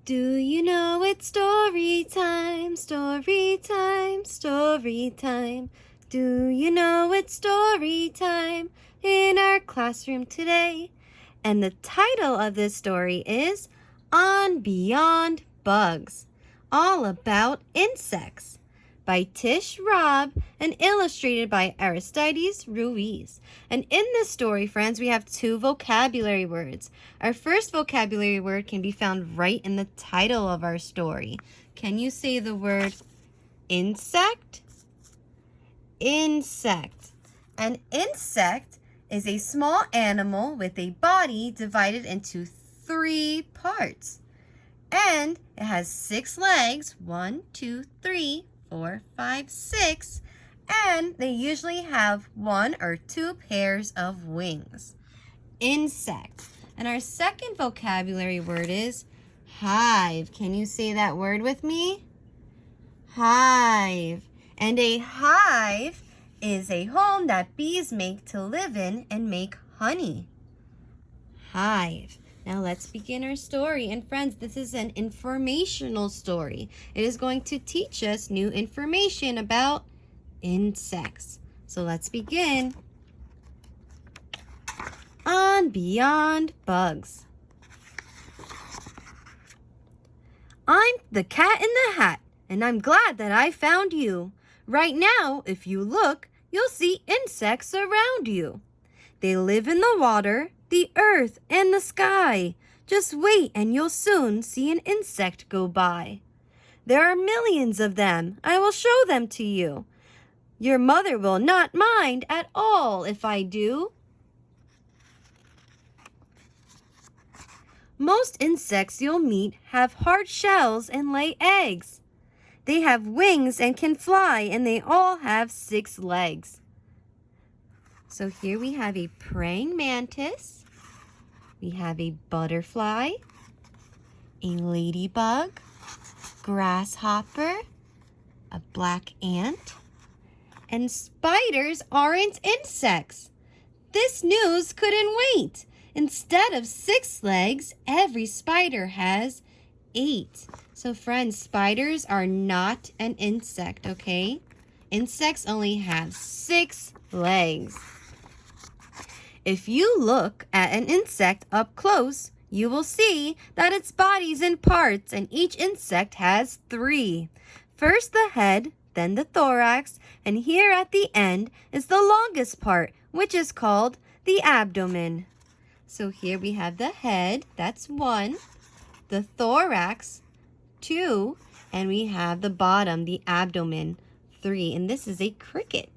Do you know it's story time, story time, story time? Do you know it's story time in our classroom today? And the title of this story is On Beyond Bugs, all about insects, by Tish Robb and illustrated by Aristides Ruiz. And in this story, friends, we have 2 vocabulary words. Our first vocabulary word can be found right in the title of our story. Can you say the word insect? Insect. An insect is a small animal with a body divided into 3 parts. And it has 6 legs, 1, 2, 3, 4, 5, 6, and they usually have 1 or 2 pairs of wings. Insect. And our second vocabulary word is hive. Can you say that word with me? Hive. And a hive is a home that bees make to live in and make honey. Hive. Now let's begin our story. And friends, this is an informational story. It is going to teach us new information about insects. So let's begin. On Beyond Bugs. I'm the cat in the hat, and I'm glad that I found you. Right now, if you look, you'll see insects around you. They live in the water, the earth, and the sky. Just wait and you'll soon see an insect go by. There are millions of them. I will show them to you. Your mother will not mind at all if I do. Most insects you'll meet have hard shells and lay eggs. They have wings and can fly, and they all have 6 legs. So here we have a praying mantis. We have a butterfly, a ladybug, grasshopper, a black ant, and spiders aren't insects. This news couldn't wait. Instead of 6 legs, every spider has 8. So friends, spiders are not an insect, okay? Insects only have 6 legs. If you look at an insect up close, you will see that its body's in parts, and each insect has 3. First the head, then the thorax, and here at the end is the longest part, which is called the abdomen. So here we have the head, that's 1, the thorax, 2, and we have the bottom, the abdomen, 3, and this is a cricket.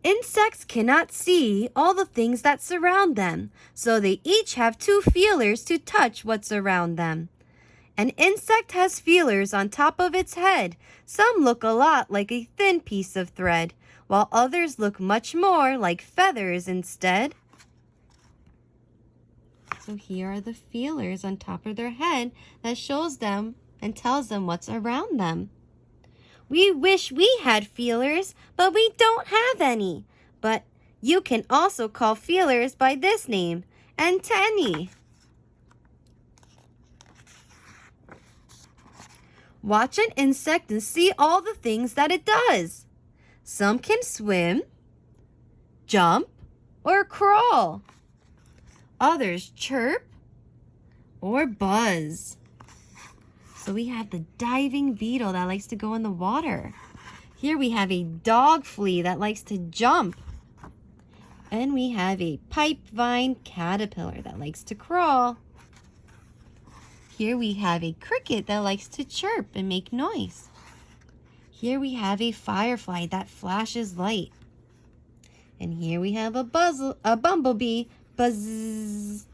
Insects cannot see all the things that surround them, so they each have 2 feelers to touch what's around them. An insect has feelers on top of its head. Some look a lot like a thin piece of thread, while others look much more like feathers instead. So here are the feelers on top of their head that shows them and tells them what's around them. We wish we had feelers, but we don't have any. But you can also call feelers by this name, antennae. Watch an insect and see all the things that it does. Some can swim, jump, or crawl. Others chirp or buzz. So we have the diving beetle that likes to go in the water. Here we have a dog flea that likes to jump. And we have a pipevine caterpillar that likes to crawl. Here we have a cricket that likes to chirp and make noise. Here we have a firefly that flashes light. And here we have a bumblebee, buzz.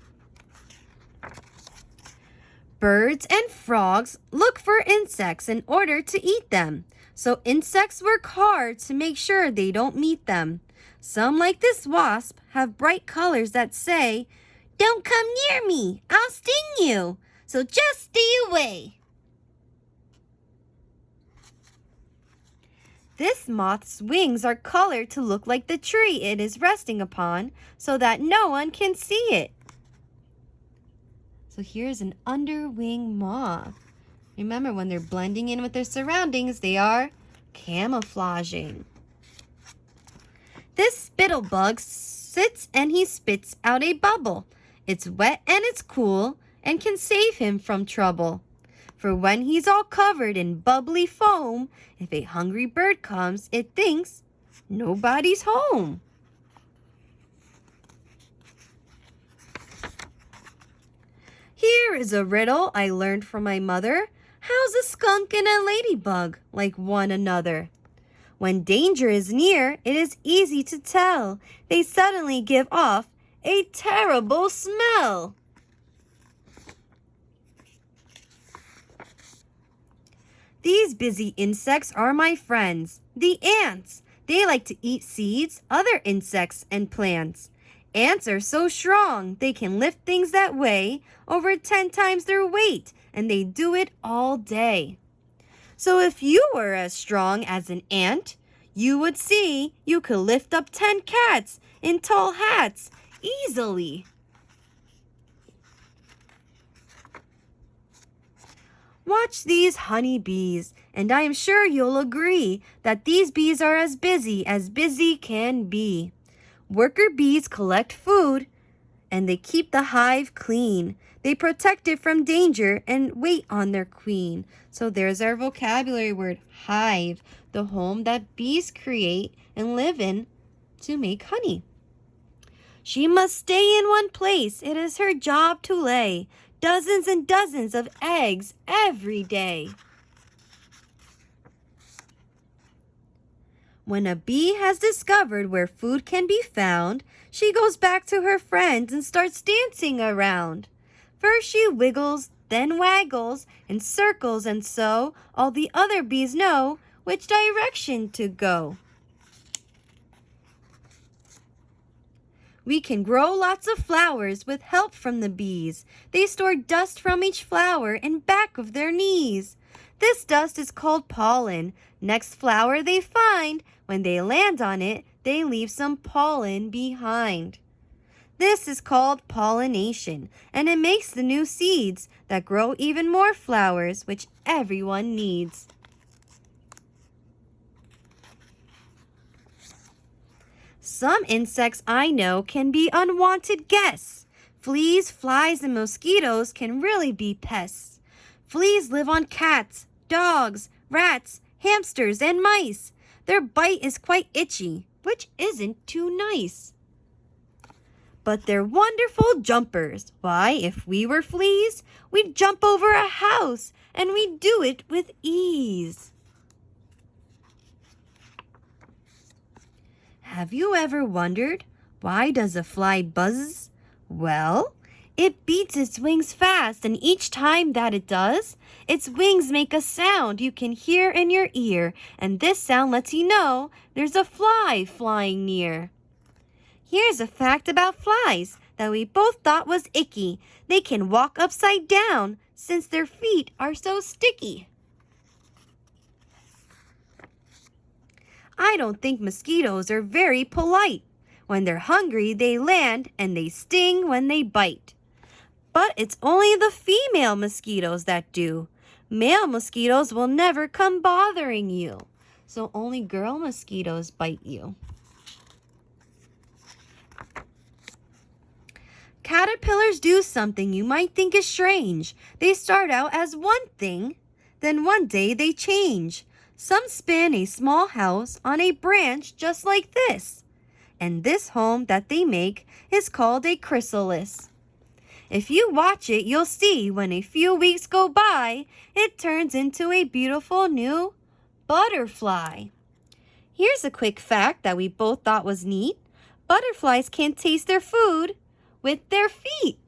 Birds and frogs look for insects in order to eat them. So insects work hard to make sure they don't meet them. Some, like this wasp, have bright colors that say, "Don't come near me, I'll sting you, so just stay away." This moth's wings are colored to look like the tree it is resting upon so that no one can see it. So here's an underwing moth. Remember, when they're blending in with their surroundings, they are camouflaging. This spittlebug sits and he spits out a bubble. It's wet and it's cool and can save him from trouble. For when he's all covered in bubbly foam, if a hungry bird comes, it thinks nobody's home. Here is a riddle I learned from my mother. How's a skunk and a ladybug like one another? When danger is near, it is easy to tell. They suddenly give off a terrible smell. These busy insects are my friends, the ants. They like to eat seeds, other insects, and plants. Ants are so strong, they can lift things that weigh over 10 times their weight, and they do it all day. So if you were as strong as an ant, you would see you could lift up 10 cats in tall hats easily. Watch these honey bees, and I am sure you'll agree that these bees are as busy can be. Worker bees collect food, and they keep the hive clean. They protect it from danger and wait on their queen. So there's our vocabulary word, hive, the home that bees create and live in to make honey. She must stay in one place. It is her job to lay dozens and dozens of eggs every day. When a bee has discovered where food can be found, she goes back to her friends and starts dancing around. First she wiggles, then waggles, and circles, and so all the other bees know which direction to go. We can grow lots of flowers with help from the bees. They store dust from each flower in back of their knees. This dust is called pollen. Next flower they find, when they land on it, they leave some pollen behind. This is called pollination, and it makes the new seeds that grow even more flowers, which everyone needs. Some insects I know can be unwanted guests. Fleas, flies, and mosquitoes can really be pests. Fleas live on cats, dogs, rats, hamsters, and mice. Their bite is quite itchy, which isn't too nice. But they're wonderful jumpers. Why, if we were fleas, we'd jump over a house, and we'd do it with ease. Have you ever wondered, why does a fly buzz? Well, it beats its wings fast, and each time that it does, its wings make a sound you can hear in your ear, and this sound lets you know there's a fly flying near. Here's a fact about flies that we both thought was icky. They can walk upside down since their feet are so sticky. I don't think mosquitoes are very polite. When they're hungry, they land and they sting when they bite. But it's only the female mosquitoes that do. Male mosquitoes will never come bothering you. So only girl mosquitoes bite you. Caterpillars do something you might think is strange. They start out as one thing, then one day they change. Some spin a small house on a branch just like this. And this home that they make is called a chrysalis. If you watch it, you'll see when a few weeks go by, it turns into a beautiful new butterfly. Here's a quick fact that we both thought was neat. Butterflies can taste their food with their feet.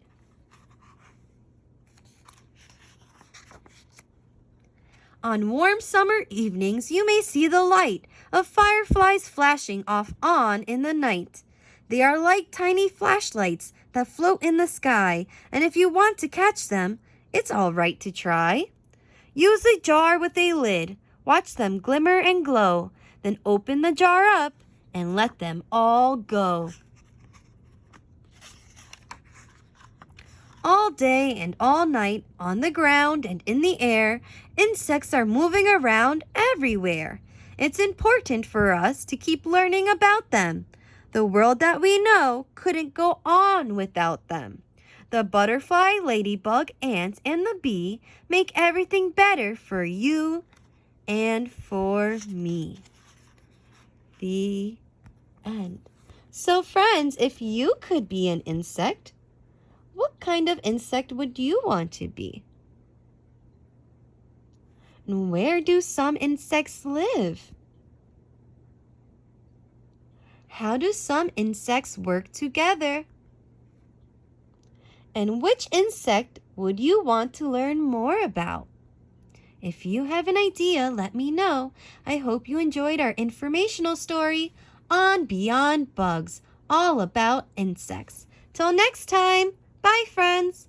On warm summer evenings, you may see the light of fireflies flashing off on in the night. They are like tiny flashlights that float in the sky, and if you want to catch them, it's all right to try. Use a jar with a lid, watch them glimmer and glow, then open the jar up and let them all go. All day and all night, on the ground and in the air, insects are moving around everywhere. It's important for us to keep learning about them. The world that we know couldn't go on without them. The butterfly, ladybug, ant, and the bee make everything better for you and for me. The end. So friends, if you could be an insect, what kind of insect would you want to be? And where do some insects live? How do some insects work together? And which insect would you want to learn more about? If you have an idea, let me know. I hope you enjoyed our informational story on Beyond Bugs, all about insects. Till next time, bye friends!